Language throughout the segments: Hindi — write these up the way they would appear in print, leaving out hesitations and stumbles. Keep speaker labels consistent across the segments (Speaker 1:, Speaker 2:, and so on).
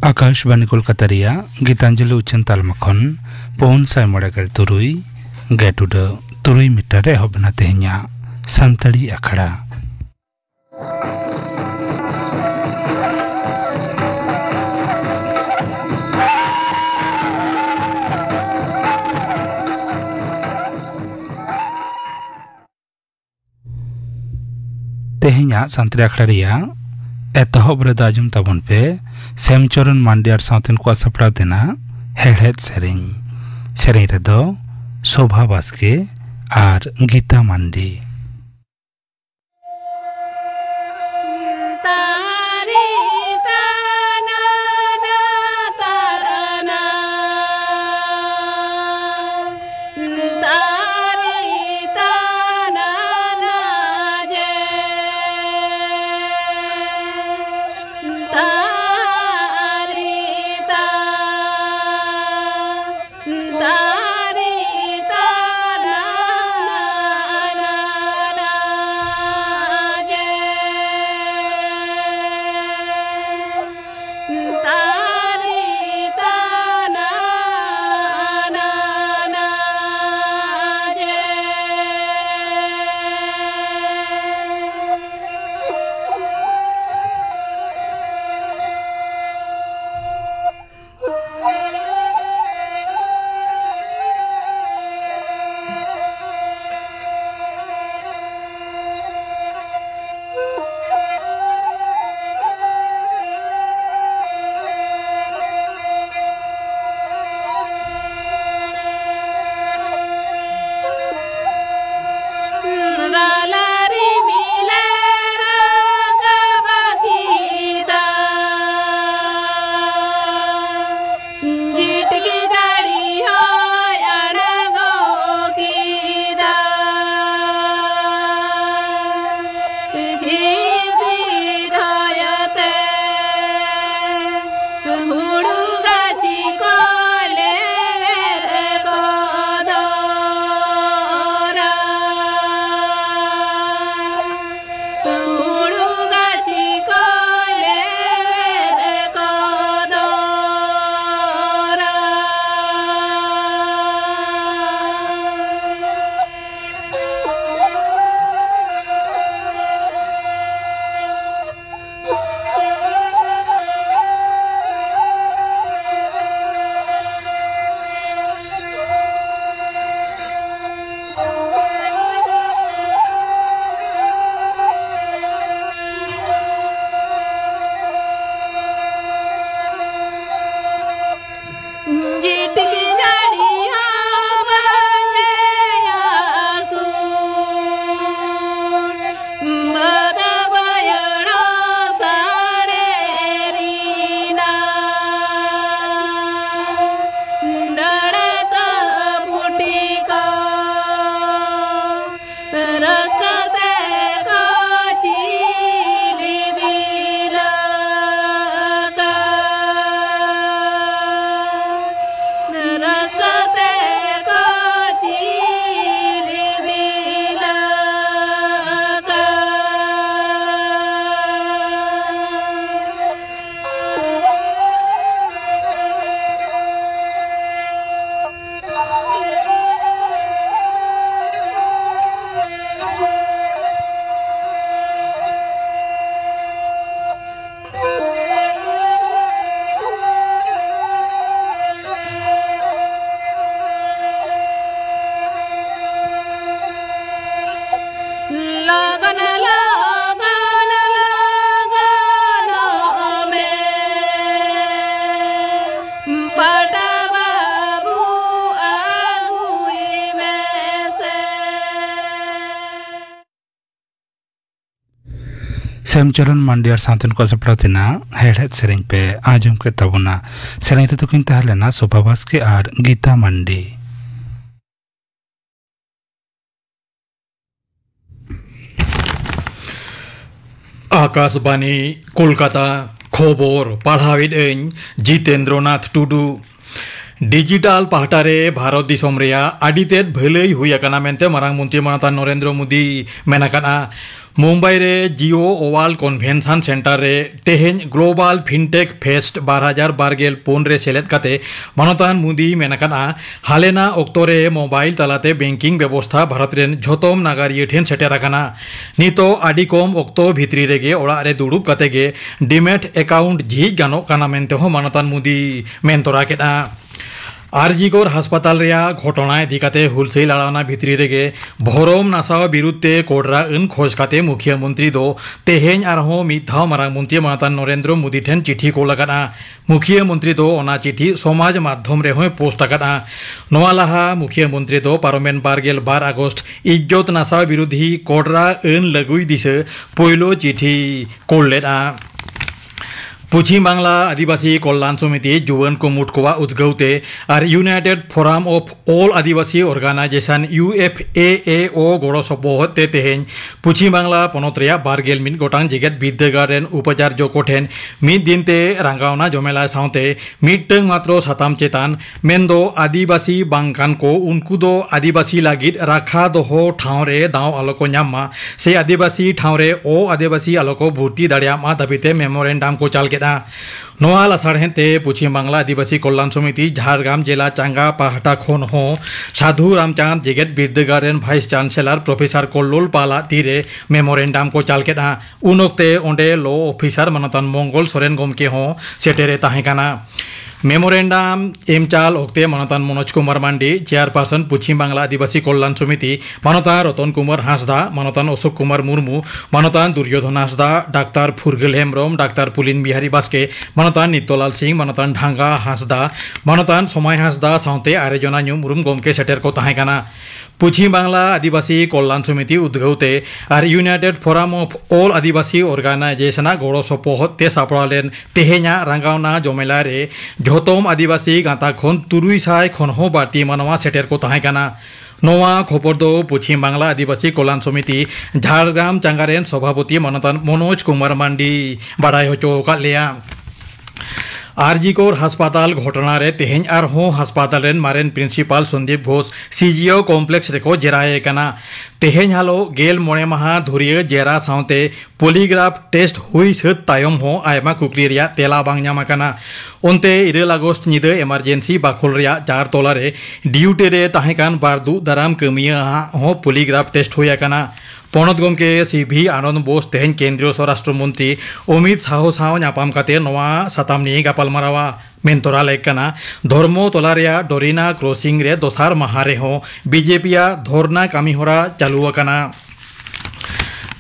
Speaker 1: आकाशवाणी कोलकाता रिया गीतांजलि उच्चन तालमाखन पौन साय मोड़ेगल तुरुई गेटुड तुरुई मीटर एहबना तेहኛ संतड़ी अखड़ा तेहኛ संतड़ी अखड़ा रिया एतहब रे दाजुम ताबन पे सेमचरण मांडियार साउथन को सपड़ा देना हेड़हेड सेरें रे दो शोभा बास्के और गीता मांडी सेमचरण मांडियार साउथन को सपड़ा देना हेड़हेड सेरें पे आजम के तबुना सेरें तो किन तहलेना शोभा बास्के और गीता मांडी
Speaker 2: आकाशवाणी कोलकाता खबर पढ़ाविद जितेंद्रनाथ टुडू डिजिटल पाहटारे भारत दिसम रेया आडितेद भलई हुई आकाना मेनते मारांग मंत्री मानता नरेंद्र मोदी मेनाकाना मुंबई रे जियो ओवाल कन्वेंशन सेंटर रे तेहेन ग्लोबल फिनटेक फेस्ट 2024 रे सेलेद कते मनतान मुदी मेनकाना हालेना ओक्तोरे मोबाइल तलाते बैंकिंग व्यवस्था भारत रेन झोतोम नागारिये ठेन सेटेराकाना नितो आडी कम ओक्तो भित्री रेगे ओड़ा रे दुड़ुब कते गे डिमेट अकाउंट झिज गानो काना मेनते हो मनतान मुदी मेनतोरा केदा आरजीकोर हासपाताल रेया घटना इदिकाते हुलसेल आड़ाना भित्री रेगे भरम नासाव बिरुद्धे कोडरा अन खोज काते मुख्यमंत्री दो तेहेन आरहो मिधाव मारांग मंत्री मनतान नरेंद्र मोदी ठेन चिठी को लगाना मुख्यमंत्री दो ओना चिठी समाज माध्यम रे होय पोस्ट आकाना नोआ लाहा मुख्यमंत्री दो पार्लामेंट 12 अगस्त इज्जत नासाव विरोधी कोडरा अन लगुई दिसे पयलो चिठी कोलेदा पश्चिम बांगला आदिवासी कल्याण समिति जुवन को मुटकोवा उद्गौते और United forum of all Adivasi organisation UFAAO गड़ो सपोहते तेहेन पश्चिम बांगला पनत रेया 12 मिट गोटांग जेगेत बिद्दागारेन उपाचार्य कोठेन मिद दिनते रांगावना जमेला साउते मिटटों मात्र साताम चेतान मेनदो आदिवासी बांकान को उनको दो आदिवासी लागिद राखा दोहो ठावरे दाव आलोको न्यामा से आदिवासी ठावरे ओ आदिवासी आलोको भर्ती दाड़ियामा दाबिते मेमोरेंडाम को चाल नोआ लासाड़हेते पश्चिम बांगला आदिवासी कल्याण समिति झारग्राम जिला चांगा पाहटा खन हो साधु रामचांद जेगेत बिरदागारेन भाइस चांसलर प्रोफेसर कल्लोल पाला तीरे मेमोरेंडाम को चालकेदा उनोक्ते ओंडे लो ऑफिसर मनतान मंगल सोरेन गमके हो सेटेरे ताहेकाना मेमोरेंडाम एमचाल ओक्ते मनतान मनोज कुमार मांडी चेयरपर्सन पश्चिम बांगला आदिवासी कल्याण समिति मनतान रतन कुमार हांसदा मनतान अशोक कुमार मुर्मू मनतान दुर्योधन हांसदा डाक्टर फुरगेल हेम्ब्रम डाक्टर पुलिन बिहारी बास्के मनतान नित्यलाल सिंह मनतान ढांगा हांसदा मनतान समाय हांसदा साउते आरेजना न्यू मुरुम गमके सेटेर को ताहेकाना पश्चिम बांगला आदिवासी कल्याण समिति उद्गौते और United forum of all Adivasi Organisation गड़ो सपोहते सापड़ालेन तेहेना रांगावना जमेला रे झोतोम आदिवासी गाता खन 300 खन हो बाड़ती मानवा सेटेर को ताहेकाना नोआ खबर दो पश्चिम बांगला आदिवासी कल्याण समिति झारग्राम चांगारेन सभापति मनतान मनोज कुमार मांडी बाड़ाय होचो कालेया आरजीकोर हासपाताल घटना रे तेहेन आरहो हासपाताल रेन मारेन principal Sandip Ghosh CGO complex रेको जेराए काना तेहेन हालो गेल मोणे माहा धुरिया जेरा साउते पॉलीग्राफ टेस्ट हुई सत तायम हो आयमा कुकली रिया तेला बांग ᱧᱟᱢ आकाना ओनते 2 अगस्त निदे इमारजेंसी बाखोल रिया 4 तोला रे ड्यूटी रे ताहेकान बारदू दाराम कमिया हो पॉलीग्राफ टेस्ट हुई आकाना पनत गमके CV आनंद बोस तेहेन केंद्रीय स्वराष्ट्र मंत्री अमित शाह साव ᱧᱟᱯᱟᱢ काते नोआ सातामनी गापालमारावा मेनतोरा लेकना धर्मो तोलारिया डोरिना क्रॉसिंग रे दोसार माहारे हो बीजेपीया धरना कामीहोरा चालू आकाना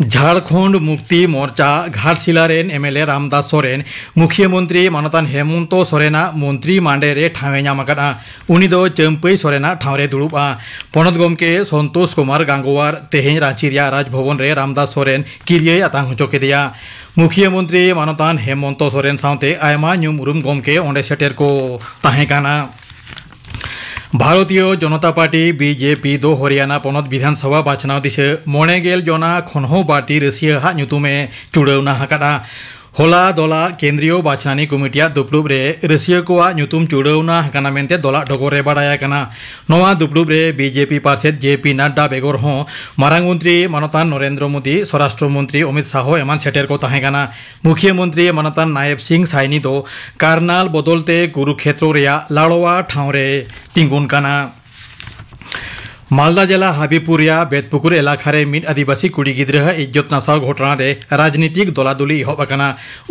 Speaker 2: झारखंड मुक्ति मोर्चा घाटशिला रेन MLA रामदास सोरेन मुख्यमंत्री मनतान हेमंत सोरेना मंत्री मांडे रे ठावे ᱧᱟᱢᱟᱠᱟᱫᱟ उनी दो चंपई सोरेना ठावरे दुड़ुबा पनत गमके संतोष कुमार गांगुवार तेहेन रांची रिया राजभवन रे रामदास सोरेन किरिये आतांग होचो केदिया मुख्यमंत्री मनतान हेमंत सोरेन साउते आयमा ᱧᱩᱢ उरुम गमके ओंडे सेटेर को ताहेकाना भारतीय जनता पार्टी BJP दो हरियाणा पनत विधानसभा बाचनाव दिसे 9 जना खनहो बाटी रसिया हा ᱧᱩᱛᱩᱢে चुड़ावना हाकादा होला दला केंद्रीय बाचनानी कमिटिया दुपलुब रे रसिया कोआ ᱧᱩᱛᱩᱢ चुड़ावना हाकाना मेनते दला डगोरे बाडाया काना नोआ दुपलुब रे BJP पार्षद JP नड्डा बेगर हो मारांग मंत्री मनतान नरेंद्र मोदी स्वराष्ट्र मंत्री अमित शाह एमान सेटेर को ताहेकाना मुख्यमंत्री मनतान नायब सिंह साइनी दो कार्नाल बदलते कुरुक्षेत्र रेया लाड़वा ठावरे तिंगुन काना मालदा जिला हाबीपुरिया बेतपुकुर एलाकारे मिड आदिवासी कुड़ी गिद्रा इज्जत नासाव घटना रे राजनीतिक दलादुली एहबआकाना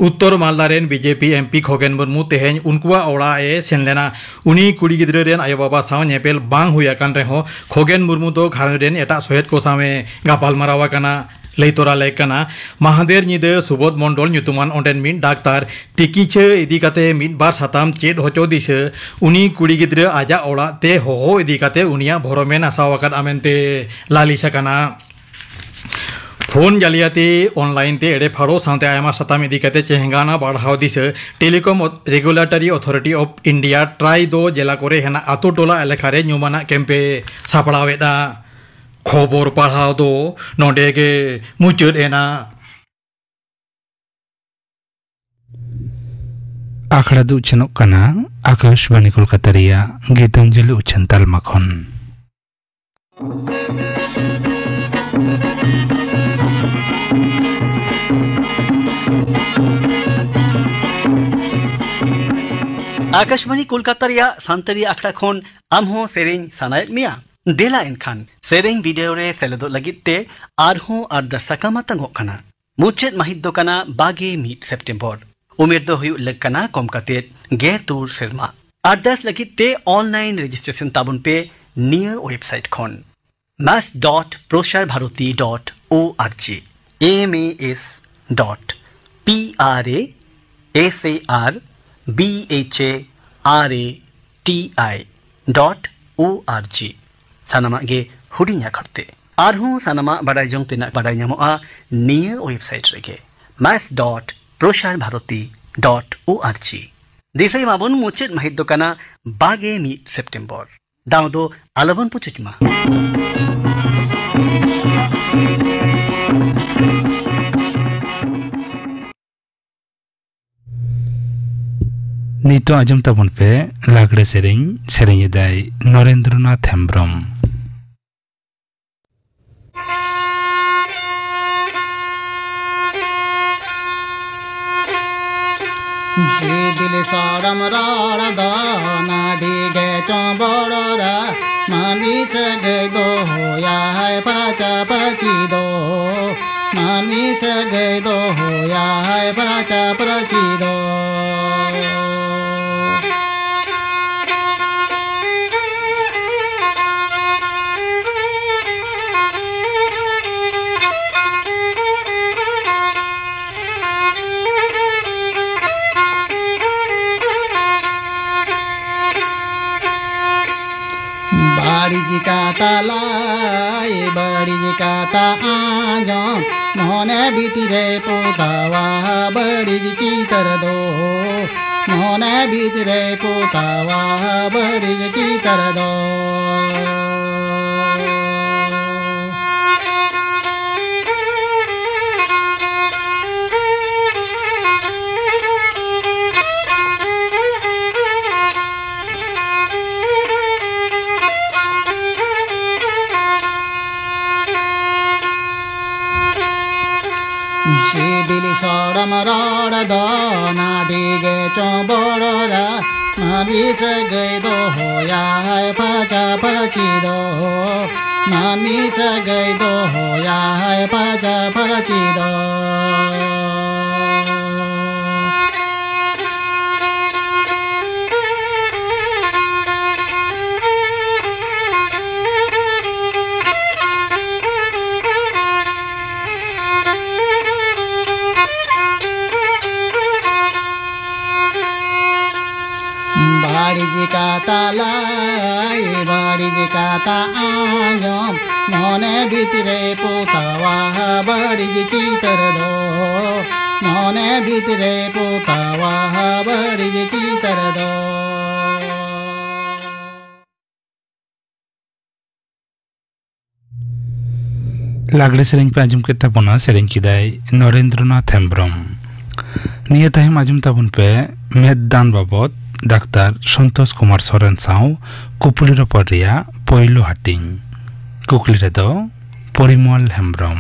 Speaker 2: उत्तर मालदा रेन BJP MP खगेन मुर्मू तेहेन उनकुआ ओड़ा ए सेनलेना उनी कुड़ी गिद्रा रेन आयो बाबा साव नेपेल बांग हुयाकान रेहो खगेन मुर्मू दो घारन रेन एटा सहेद को सामे गापाल मारावाकाना लैतोरा लेकना महादेर निदे सुबोध मंडल ᱧᱩᱛᱩᱢᱟᱱ ओंडेन मिन डाक्तार टिकीचे इदिकाते मिद बार साताम चेद होचो दिसे उनी कुड़ी गिद्रा आजा ओड़ा ते होहो इदिकाते उनिया भरमेन आसावाकान आमेनते लालिसाकाना फोन जालियाती ऑनलाइन ते एडे फाड़ो साउते आयमा साताम इदिकाते चेहंगाना बाढ़ाव दिसे telecom regulatory authority of India try दो जिला करे हेना आतो टोला एलाकारे ᱧᱩᱢᱟᱱᱟ केम्पे सापड़ावेदा खबर पढ़ाव दो नोडेगे मुचुद एना
Speaker 1: आखड़ा दो उच्चनों कना आकाशवाणी कोलकाता रिया गीतांजलि उच्चन तालमा खन
Speaker 3: आकाशवाणी कोलकाता रिया सांतरी आखड़ा खोन आमहो सेरेंग सानायत मिया देला एनखान सेरेंग वीडियो रे सेलेदो लगिते आरहो आर्दा सकामातंग होकना मुचेत माहित दो कना बागे मीट सेप्टेम्बर उमेर दो हुयु लगकना कम काते गे तूर सेरमा आर्दास लगिते ऑनलाइन रजिस्ट्रेशन ताबुन पे near website Khon mas.prosarbharati.org mas.prosarbharati.org sanama ge hudinya kharte arhu sanama badai jong tina badai nyamoa niya website rege mas.prosarbharati.org desai mabon muchet mahit dokana bage mi september damdo alabon puchujma
Speaker 1: Nito ajam tabun pe lagde sering edai Narendranath Hembrom.
Speaker 4: Jibili saram rara da na dige chomborora mami se ge do ya hai paracha parachi do mami se ge do ya hai paracha parachi do बड़ी काता लाई बड़ी काता आजो मोने भीतरे पोतावा बड़ी चीतर दो मोने भीतरे पोतावा बड़ी चीतर दो Jibili saram rara da na dige chomborora mami se ge do ya hai paracha parachi do mami se ge do ya hai paracha parachi do बड़ी काता लाई बड़ी काता आजो मोने भीतरे पोतावा बड़ी चीतर दो मोने भीतरे पोतावा बड़ी चीतर दो
Speaker 1: लागले सेरेंग पे आजम के तबना सेरेंग किदाई नरेंद्रनाथ हेम्ब्रम निये तहिम आजम तबन पे मेददान बाबत डाक्तार संतोष कुमार सोरेन साव कुपली रपर रिया पहिलो हाटिंग कुकली रे दो परिमल हेम्ब्रम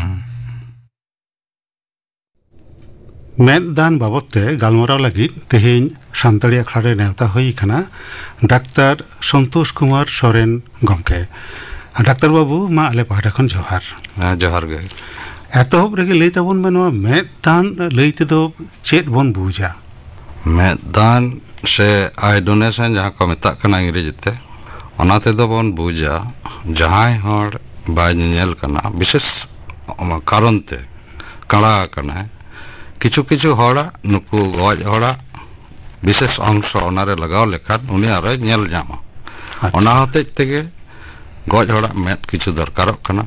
Speaker 5: मेददान बाबते गालमराव लगित तेहेन सान्ताड़ी आखड़ा रे नेवता हुई खाना डाक्तार संतोष कुमार सोरेन गमके डाक्तार बाबू मा आले पहाड़ा खन जोहार
Speaker 6: जोहार गे
Speaker 5: एतहब रेगे लई ताबोन बे नोआ मेददान लई तेदो चेद बोन बुझा
Speaker 6: मेददान से आई डोनेशन जहाँ को मेता कना इंग्रेजीते ओनाते दो बोन बुझा जहाँ हर बाय नेल कना विशेष कारण ते कड़ा कना किछु किछु हड़ा नुकु गज हड़ा विशेष अंश ओनारे लगाव लेखान उनी आरे नेल जामा ओना होते तेगे गज हड़ा मेद किछु दरकारों कना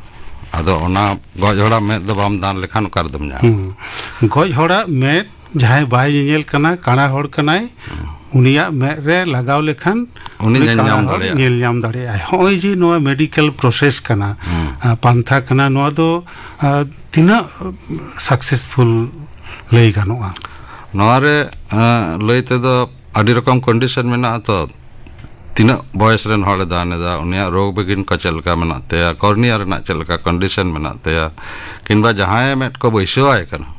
Speaker 6: आदो ओना गज हड़ा मेद दो बाम दान लेखान कर दम जा
Speaker 5: गज हड़ा मेद जहाँ बाय नेल कना काना हड़ कनाय उनिया मेद रे लगाव लेखान
Speaker 6: उनी
Speaker 5: नेल जाम दाड़े होय जी नोआ मेडिकल प्रोसेस कना पांथा कना नोआ दो तिना सक्सेसफुल लई गानोआ
Speaker 6: नोआरे लईते दो आदि रकम कंडीशन में ना तो तीना बॉयस रेन हॉले दाने दा उनिया रोग बेगिन का चलका में ना तेया कॉर्निया रे ना चलका कंडीशन में ना तेया किंबा जहाँ मेट को बैसो आए कना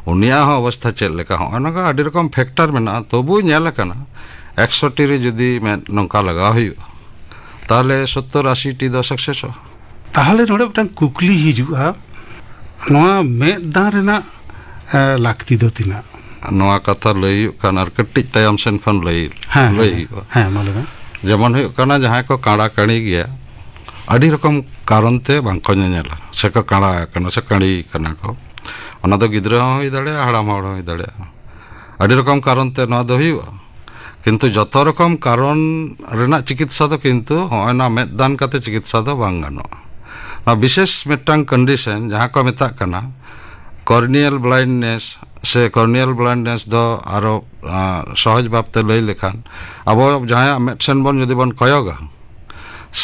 Speaker 6: उनिया हो अवस्था चल लेका हो अनगा आदि रकम फैक्टर में ना तो बु नेल कना 100টি रे जुदी में नौका लगा हुई ताहले 70-80टी दो सक्सेस हो
Speaker 5: ताहले नोड़े मिदटां कुकली हिजुआ नोआ मेदान रेना लाक्ति दो तिना
Speaker 6: नोआ कथा लई कान आर कट्टिज तायम सेन खन लई
Speaker 5: मालूम
Speaker 6: जेमन हुई काना जहां को काड़ा काणी गया अड़ी रकम कारण ते बांको नेला से को काड़ा काना से काणी काना को ओना दो गिद्रा होई दड़े हाड़ाम हड़ होई दड़े अड़ी रकम कारण ते नोआ दो हुई किंतु जतो रकम कारण रेना चिकित्सा दो किंतु होना मेदान काते चिकित्सा दो बांग गानो ना विशेष मिदटां कंडीशन जहां को मेता काना कॉर्नियल ब्लाइंडनेस से कॉर्नियल ब्लाइंडनेस दो आरो सहज भावते लई लेखान अब जहां मेडसेन बन जदि बन कयोगा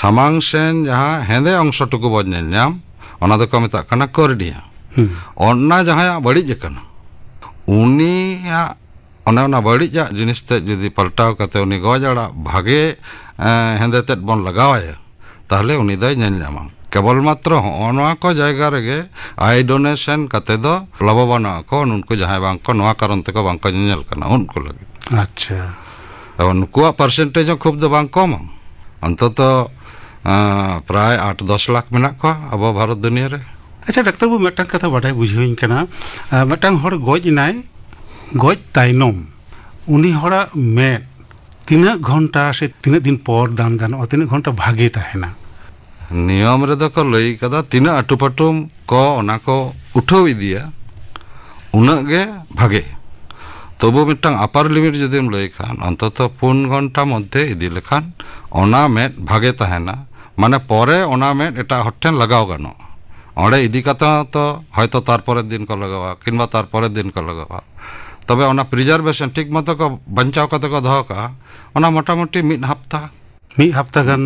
Speaker 6: सामांग सेन जहां हेंदे अंशटुकु बन नेलनाम ओना दो को मेता काना कॉर्निया ओना जहां बड़ी जकना उनिया ओना बड़ीजा जिनिस ते जदि पलटाव कते उनी गजड़ा भागे हेंदे तेद बन लगावाया ताहले उनी दय नेलनामा केवल मात्र होनवा को जायगा रेगे आई डोनेशन कते दो लाभवान को उनको जहां बांग को नवा कारण ते को बांग को नेल कना उनको लगे
Speaker 5: अच्छा
Speaker 6: अब उनको परसेंटेज खूब दो बांग कम अंतत प्राय 8-10 लाख मेना को अब भारत दुनिया रे
Speaker 5: अच्छा डॉक्टर बु मिदटां कथा बाडाय बुझियोइन कना मिदटां हर गज नाय गज ताइनम उनी हरा में 3 घंटा से 3 दिन पर दान गानो 3 घंटा भागे ताहेना
Speaker 6: नियम रे दो को लई कदा 3 अटुपटुम को ओना को उठाव इदिया उना गे भागे तबु मिदटां अपार लिमिट जदिम लई खान अंतत 4 घंटा मध्य इदि लेखान ओना में भागे ताहेना माने परे ओना में एटा हट्ठेन लगाव गानो ओंडे इदि कता तो हयतो तार परेर दिन को लगावा किंबा तार परेर दिन को लगावा तबे ओना प्रिजार्वेशन ठीक मतो को बंचाव कते को दहो का ओना मोटामुटी 1 हफ्ता गान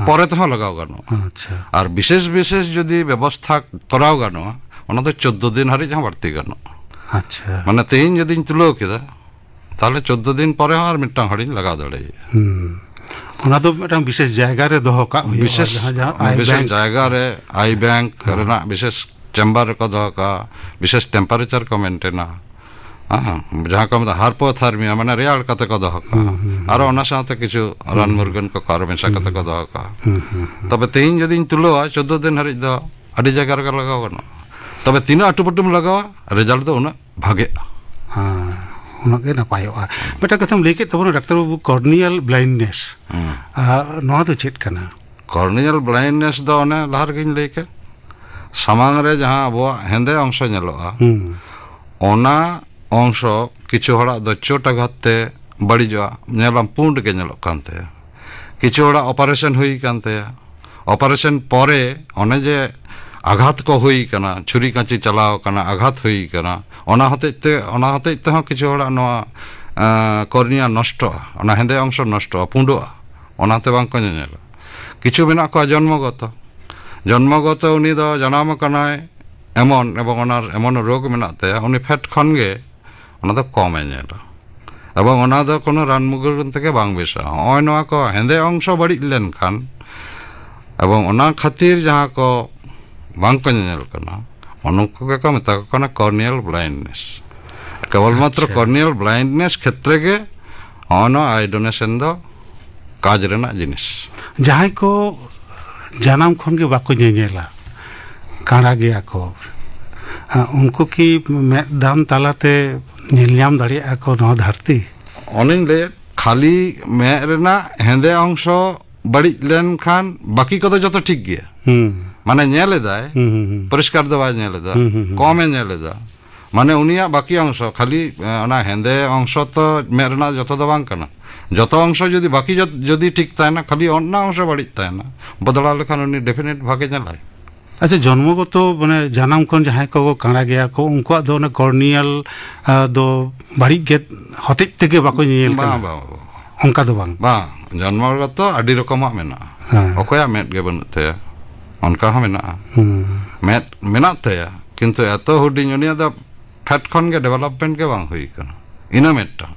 Speaker 6: परे तो लगाव गानो
Speaker 5: अच्छा
Speaker 6: और विशेष विशेष जदि व्यवस्था कराव गानो ओना तो 14 दिन हारि जहां बढ़ती गानो
Speaker 5: अच्छा
Speaker 6: माने तेहिन जदि तुलो केदा ताहले 14 दिन परे और मिदटां हारि लगा दड़े
Speaker 5: ओना तो मिदटां विशेष जायगा रे दहो का
Speaker 6: विशेष जायगा रे आई बैंक रेना विशेष चेम्बर को दहो का विशेष टेम्परेचर को मेंटेना जहां को हार्पोथार्मिया माने रेयाड़ कते को दहो का और ओना साथे किछु रान मुर्गन को कार मेसा कते को दहो का तबे तेहिन जदि तुलो 14 दिन हारि दो अडी जायगा रे लगाव गनो तबे 3 अटुपटुम लगावा रिजल्ट दो उना भागे
Speaker 5: उना के नापायोआ बेटा कथम लेके तबन डॉक्टर बाबू कॉर्नियल ब्लाइंडनेस नोआ तो चेत कना
Speaker 6: कॉर्नियल ब्लाइंडनेस दो ओने लहर गिन लेके सामांग रे जहां अबो हेंदे अंश नेलोआ ओना अंश किछु हड़ा दो चोट आघातते बड़ीजोआ नेलाम पुंड के नेलो कानते किछु हड़ा ऑपरेशन हुई कानते ऑपरेशन परे ओने जे आघात को हुई कना छुरी कांची चलाव कना आघात हुई कना ओना हते ते हो किछु हड़ा नोआ कॉर्निया नष्ट ओना हेंदे अंश नष्ट पुंडोआ ओनाते बांग को नेला किछु मेना को जन्मगत उनी दो जनाम कनाय एमन एवं ओनार एमन रोग मेनाते उनी फैट खनगे ओना दो कम नेला एवं ओना दो कोनो रान मुगुरन तेके बांग बेसा ओय नोआ को हेंदे अंश बड़ी लेन खान एवं ओना खातिर जहां को बांग को नेल कना उनको के मेता कना कॉर्नियल ब्लाइंडनेस केवल मात्र कॉर्नियल ब्लाइंडनेस क्षेत्र के ओना आई डोनेशन दो काज रेना जिनिस
Speaker 5: जहां को जानम खन के बाको नेला काड़ा गया को उनको की दाम तालाते नीलयाम दाड़िया को नवा धरती
Speaker 6: ओनिन ले खाली में रेना हेंदे अंश बड़ी लेन खान बाकी को तो जतो ठीक गया माने नेलेदाय परिष्कार दो बाय नेलेदा कमे नेलेदा माने उनिया बाकी अंश खाली ओना हेंदे अंश तो में रेना जतो दो बांग कना जतो अंश जदि बाकी जदि ठीक तायना खाली ओना अंश बड़ी तायना बदला लेखान उनी डेफिनेट भागे नेलाय
Speaker 5: अच्छा जन्मगत माने जानम खन जहां को काड़ा गया को उनको दो ना कॉर्नियल दो बड़ी गे हते तेगे बाको नेल कना उनका दो बांग जन्मगत आडी रकमा मेना ओकया मेट गे बनते उनका हो मेना मेट मेनाते किंतु एतो हुडिंग उनिया द फैट खन गे डेवलपमेंट के बांग हुई कना इना मेटा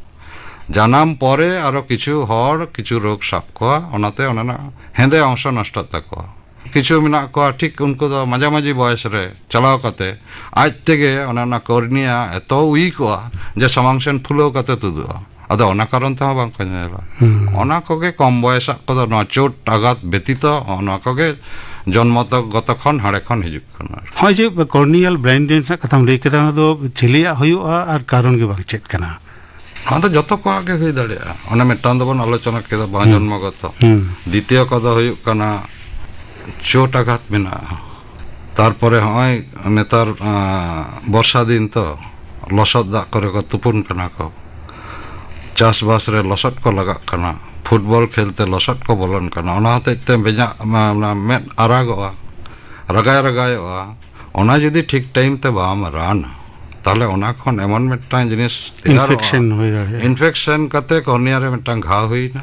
Speaker 5: जानाम परे आरो किछु हर किछु रोग साप को ओनाते ओना हेंदे अंश नष्ट तको किछु मेना को ठीक उनको दो माझामाझी बयस रे चलाव कते आज तेगे ओना कॉर्निया एतो उई को जे समांगसेन फुलो कते तुदो
Speaker 6: ᱟᱫᱚ ᱚᱱᱟ ᱠᱟᱨᱚᱱ ᱛᱮᱦᱚᱸ ᱵᱟᱝᱠᱚ ᱧᱮᱞᱟ ᱚᱱᱟ ᱠᱚᱜᱮ ᱠᱚᱢ ᱵᱚᱭᱮᱥᱟᱜ ᱠᱚᱫᱚ ᱱᱚᱣᱟ ᱪᱳᱴ ᱟঘাত ব্যতীত ᱚᱱᱟ ᱠᱚᱜᱮ জন্মগত ᱠᱷᱚᱱ ᱦᱟᱲᱮ ᱠᱷᱚᱱ ᱦᱤᱡᱩᱜ ᱠᱟᱱᱟ
Speaker 5: ᱦᱚᱸᱜᱼᱚᱭ ᱡᱮ ᱠᱚᱨনিয়াল ᱵᱞᱟইন্ডনেস ᱨᱮᱱᱟᱜ ᱠᱟᱛᱷᱟᱢ ᱞᱟᱹᱭ ᱠᱮᱫᱟ ᱚᱱᱟ ᱫᱚ ᱪᱤᱞᱤᱭᱟᱜ ᱦᱩᱭᱩᱜᱼᱟ ᱟᱨ ᱠᱟᱨᱚᱱ ᱜᱮ ᱵᱟᱝ ᱪᱮᱫ ᱠᱟᱱᱟ
Speaker 6: ᱱᱚᱣᱟ ᱫᱚ ᱡᱚᱛᱚ ᱠᱚᱣᱟᱜ ᱜᱮ ᱦᱩᱭ ᱫᱟᱲᱮᱭᱟᱜᱼᱟ ᱚᱱᱟ ᱢᱤᱫᱴᱟᱝ ᱫᱚᱵᱚᱱ ᱟᱞᱳᱪᱚᱱᱟ ᱠᱮᱫᱟ ᱵᱟᱝ ᱡᱚᱱᱢᱚᱜᱚᱛᱚ দ্বিতীয় ᱠᱚᱫᱚ ᱦᱩᱭᱩᱜ ᱠᱟᱱᱟ চোট আঘাত ᱢᱮᱱᱟᱜᱼᱟ তারপরে হয় নেতার বর্ষা দিন তো লসদ দাগ করে কো তুপুন কানা কো চাষবাস রে লসদ কো লাগাক কানা ফুটবল খেলতে লসদ কো বলন কানা ওনা হতেতে বেজা মেদ আরাগোয়া রাগায়ওয়া ওনা যদি ঠিক টাইম তে বাম রান তাহলে ওনা খন এমন মিদটাং জিনিস
Speaker 5: ইনফেকশন হয়ে যায়
Speaker 6: ইনফেকশন কাতে কর্নিয়া রে মিদটাং ঘা হইনা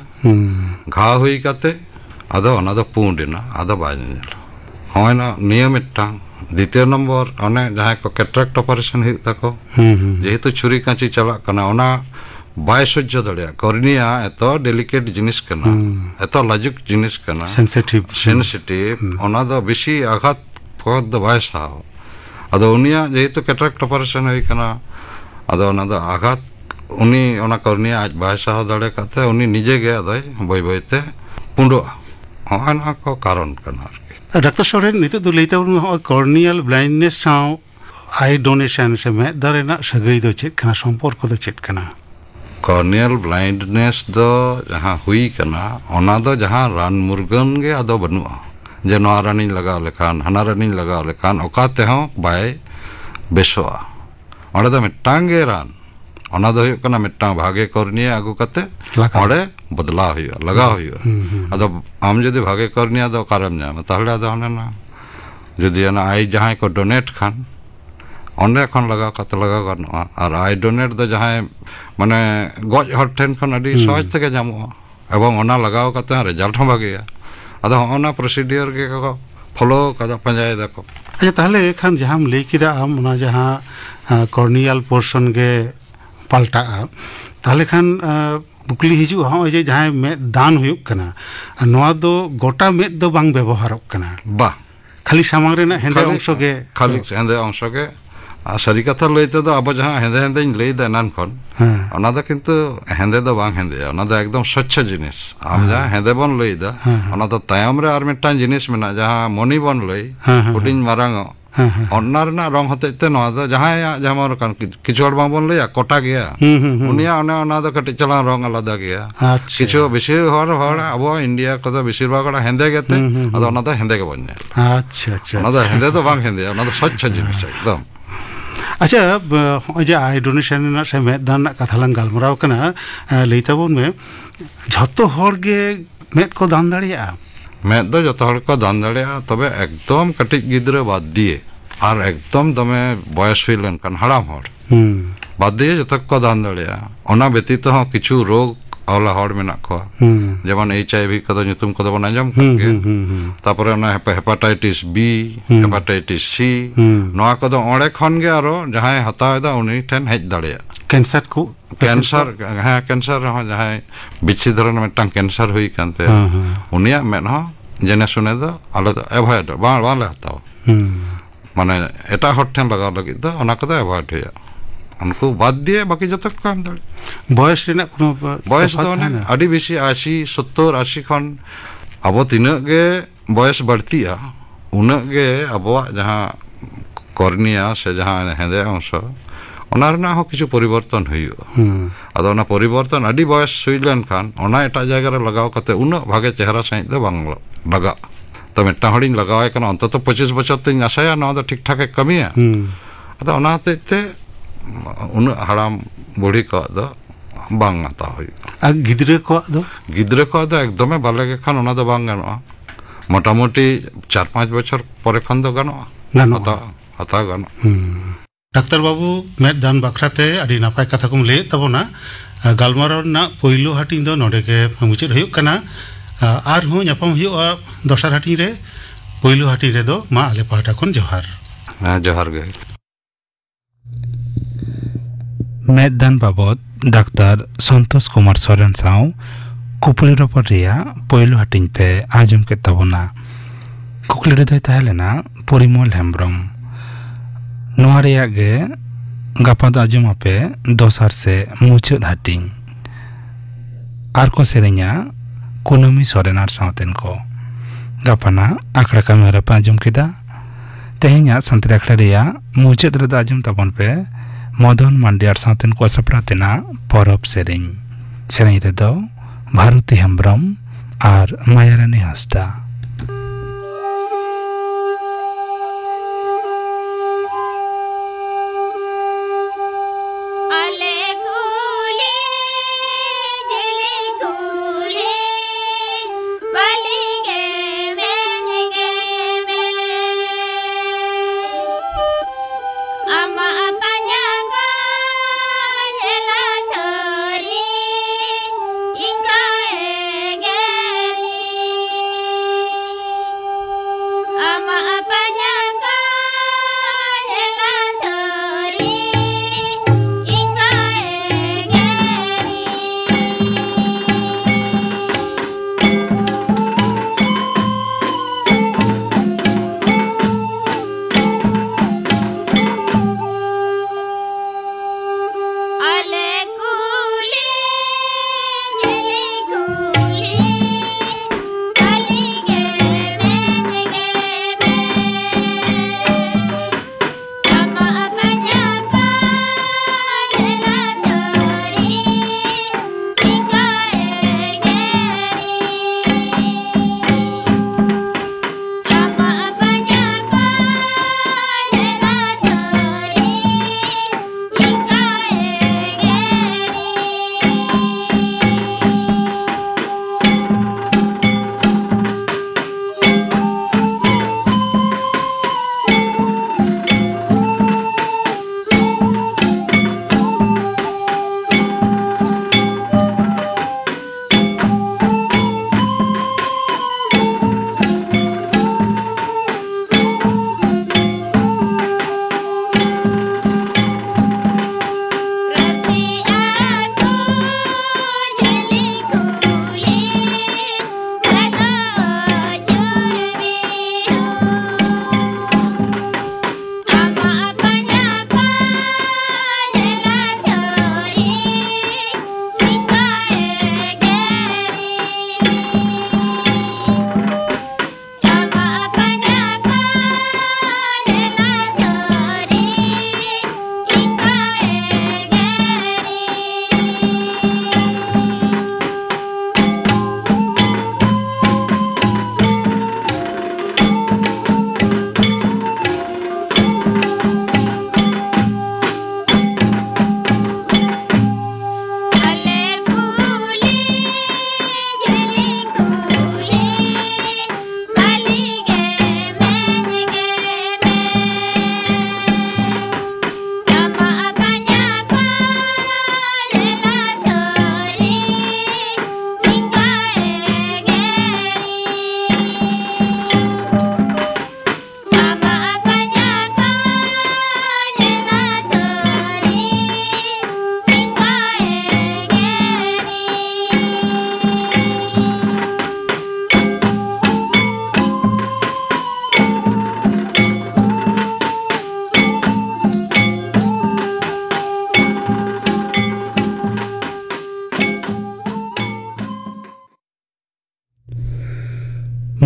Speaker 6: ঘা হই কাতে আদো ওনা দো পুন্ডিনা আদো বাজেল হয় না নিয়ম মিদটাং দ্বিতীয় নম্বর অনেক যাহাই কো ক্যাটারাক্ট অপারেশন হই তাকো যেহেতু ছুরি কাঁচি চালাক কানা ওনা বাই সহ্য দাড়িয়া কর্নিয়া এত ডেলিকেট জিনিস কানা এত লাজুক জিনিস কানা সেনসিটিভ ওনা দো বেশি আঘাত পদ দো বাই সাও আদো উনিয়া যেহেতু ক্যাটারাক্ট অপারেশন হই কানা আদো ওনা দো আঘাত উনি ওনা কর্নিয়া আজ বাই সাও দাড়ে কাতে উনি নিজে গে আদয় বই বইতে পুন্ডো হয় না কো কারণ কানা
Speaker 5: ডাক্তার সরেন নিতে তো লইতে কর্নিয়াল ব্লাইন্ডনেস সাও আই ডোনেশন সে মেদ দারেনা সাগৈ দো চেত কানা সম্পর্ক দো চেত কানা
Speaker 6: কর্নিয়াল ব্লাইন্ডনেস দো যাহা হুই কানা ওনা দো যাহা রান মুরগান গে আদো বানুয়া যে নোয়া রানি লাগাও লেখান হানা রানি লাগাও লেখান ওকাতে হও বাই বেসোয়া ওনা দো মিদটাং গে রান ওনা দো হুᱭᱩᱜ ᱠᱟᱱᱟ ᱢᱤᱫᱴᱟᱝ ᱵᱷᱟᱜᱮ ᱠᱚᱨᱱᱤᱭᱟ ᱟᱹᱜᱩ ᱠᱟᱛᱮ ᱚᱸᱰᱮ ᱵᱚᱫᱞᱟᱣ ᱦᱩᱭᱩᱜᱼᱟ ᱞᱟᱜᱟᱣ ᱦᱩᱭᱩᱜᱼᱟ ᱟᱫᱚ ᱟᱢ ᱡᱩᱫᱤ ᱵᱷᱟᱜᱮ ᱠᱚᱨᱱᱤᱭᱟ ᱫᱚ ᱚᱠᱟᱨᱮᱢ ᱧᱟᱢᱟ ᱛᱟᱦᱞᱮ ᱟᱫᱚ ᱚᱱᱮ ᱱᱟ ᱡᱩᱫᱤ ᱚᱱᱟ ᱟᱭ ᱡᱟᱦᱟᱸᱭ ᱠᱚ ᱰᱳᱱᱮᱴ ᱠᱷᱟᱱ ᱚᱸᱰᱮ ᱠᱷᱚᱱ ᱞᱟᱜᱟᱣ ᱠᱟᱛᱮ ᱞᱟᱜᱟᱣ ᱜᱟᱱᱚᱜᱼᱟ ᱟᱨ ᱟᱭ ᱰᱳᱱᱮᱴ ᱫᱚ ᱡᱟᱦᱟᱸᱭ ᱢᱟᱱᱮ ᱜᱚᱡ ᱦᱚᱲ ᱴᱷᱮᱱ ᱠᱷᱚᱱ ᱟᱹᱰᱤ ᱥᱚᱦᱚᱡ ᱛᱮᱜᱮ ᱧᱟᱢᱚᱜᱼᱟ ᱮᱵᱚᱝ ᱚᱱᱟ ᱞᱟᱜᱟᱣ ᱠᱟᱛᱮ ᱨᱮᱡᱟল্ᱴ ᱦᱚᱸ ᱵᱷᱟᱜᱮᱭᱟ ᱟᱫᱚ ᱚᱱᱟ ᱯᱨᱚᱥᱤᱰᱤᱭᱚᱨ ᱜᱮ ᱠᱚ ᱯᱷᱚᱞᱳ ᱠᱟᱫᱟ ᱯᱟᱸᱡᱟᱭ ᱫᱟᱠᱚ
Speaker 5: আচ্ছা তাহলে এখান যাহাম লই কিরা আম ওনা যাহা কর্নিয়াল পোর্শন গে পাল্টাগᱼᱟ তাহলে খান বুকলি হিজুᱜᱼᱟ ᱦᱚᱸᱜᱼᱚᱭ ᱡᱮ ᱡᱟᱦᱟᱸᱭ ᱢᱮᱫ ᱫᱟᱱ ᱦᱩᱭᱩᱜ ᱠᱟᱱᱟ ᱱᱚᱣᱟ ᱫᱚ ᱜᱚᱴᱟ ᱢᱮᱫ ᱫᱚ ᱵᱟᱝ ᱵᱮᱵᱚᱦᱟᱨᱚᱜ ᱠᱟᱱᱟ
Speaker 6: ᱵᱟ
Speaker 5: খালি সামাং রেনা হেন্দে অংশ গে
Speaker 6: খালি হেন্দে অংশ গে সারি কথা লইতে তো আবো যাহা হেন্দে হেন্দেñ লই দা নান খন ওনা দো কিন্তু হেন্দে দো বাং হেন্দে ওনা দো একদম স্বচ্ছ জিনিস আম যা হেন্দে বন লই দা ওনা দো তায়ম রে আর মিদটাং জিনিস মেনা যাহা মনি বন লই হুডিং মারাং অন্না রেনা রং হতেতে নোয়া দো যাহাই যেমন কিছু হড় বাং বন লইয়া কটা গিয়া উনিয়া ওনা দো কাটি চালা রং আলাদা গিয়া কিছু বেশি হড় আবো ইন্ডিয়া কত বেশির ভাগ হড় হেন্দে গেতে আদো ওনা দো হেন্দে গে বন
Speaker 5: আচ্ছা আচ্ছা
Speaker 6: ওনা দো হেন্দে দো বাং হেন্দে ওনা দো স্বচ্ছ জিনিস একদম
Speaker 5: আচ্ছা হই যে আই ডোনেশন না সে মেদ দান না কথা লাং গালমরাও কানা লইতা বন মে ঝতো হড় গে মেদ কো দান দাড়িয়া
Speaker 6: মেদ দো যত হড় কো দান দাড়িয়া তবে একদম কাটিজ গিদ্রে বাদ দিয়ে আর একদম দমে বয়স হইলেন কান হাড়াম হড় বাদ দিয়ে যত কো দান দাড়িয়া ওনা ব্যতীত হও কিছু রোগ awla hor mena ko যেমন এইচআইভি কত নিতুম কত বন আঞ্জাম কে তারপরে না হেপাটাইটিস বি হেপাটাইটিস সি নোয়া কত অড়ে খন গে আরো যাহাই হাতাও দা উনি ঠেন হেজ দাড়িয়া
Speaker 5: ক্যান্সার কো
Speaker 6: ক্যান্সার হ্যাঁ ক্যান্সার হ্যাঁ যাহাই বিচ্ছি ধরনের মিদটাং ক্যান্সার হই কানতে উনিয়া মেন হ জেনে শুনে দা আলাদা অ্যাভয়েড বালে হাতাও মানে এটা হট ঠেন লাগাও লাগি দা ওনা কত অ্যাভয়েড হইয়া उनको बात दिए बाकी जो तक काम दड़े
Speaker 5: बयस रेना कोनो
Speaker 6: बयस तो ने आडी बेसी 80 70 80 खन अब तिना गे बयस बढ़तिया उना गे अब जहां कॉर्निया से जहां हेदे अंश ओना रना हो किछु परिवर्तन हइयो आदो ना परिवर्तन आडी बयस सुइलन खान ओना एटा जायगा रे लगाव कते उना भागे चेहरा सहित दो बांग लगा तो मेटा हडिन लगावे कन अंतत 25 बछर तिन आशाया ना द ठीक ठाक कमिया आदो ओना ते उन हराम बुढ़ी को दो बांग आता हुई
Speaker 5: आ गिद्रे को
Speaker 6: दो एकदम बाले के खान ओना दो बांग गानो मोटामोटी 4-5 बछर परे खान दो गानो हता गानो
Speaker 5: डाक्टर बाबू मेद दान बखराते आदि नापाय कथा कुम ले तबोना गालमाराव ना पहिलो हाटिंग दो नोडे के मुचित हुयुक कना आर हो न्यापाम हुयुआ दोसर हाटिंग रे पहिलो हाटिंग रे दो मा आले पाटा खन जोहार
Speaker 6: जोहार गे
Speaker 1: मेददान बाबद डाक्टर संतोष कुमार सोरेन साव कुपली रपर रिया पहिलो हाटिंग पे आजम के तबना कुकली रे तहलेना परिमल हेम्ब्रम नोआ रिया गे गापा द आजम पे दोसर से मुचाद हाटिंग ar ko serenya Kunumi Soren ar sauten ko gapana akra kamera pa anjum keda tehenya santri akra reya muchet redo anjum tabon pe Madan Mandi ar sauten ko sapratena porob sereny redo Bharuti Hembrom ar Mayarani Hasda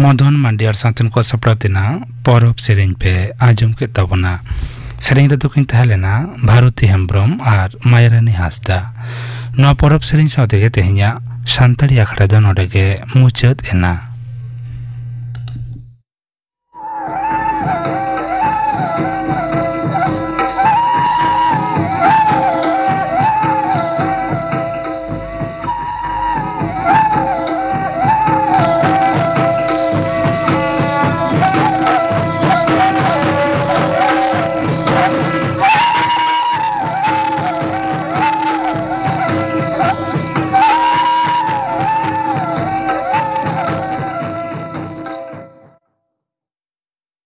Speaker 1: Madan Mandi ar sauten ko sapratena porob sereny pe ajum ke tabona sereny redo kin tahelena Bharuti Hembrom ar Mayarani Hasda no porob sereny saute ge tehnya santali akhra da nodege muchet ena